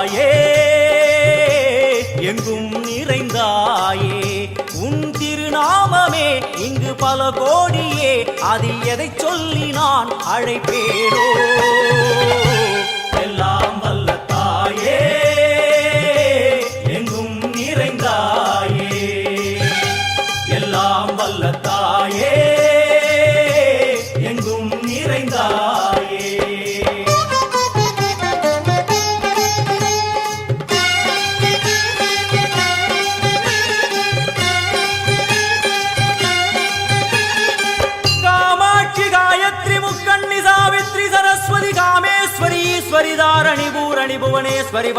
தாயே எங்கும் நிறைந்தாயே உன் திருநாமமே இங்கு பல கோடியே அதில் எதை சொல்லி நான் அழைப்பேனோ எல்லாம் வல்ல தாயே எங்கும் நிறைந்தாயே எல்லாம் வல்ல தாயே எங்கும் நிறைந்தாயே सरस्वती कामेश्वरी ईश्वरी धारणी भूरणी भुवनेश्वरी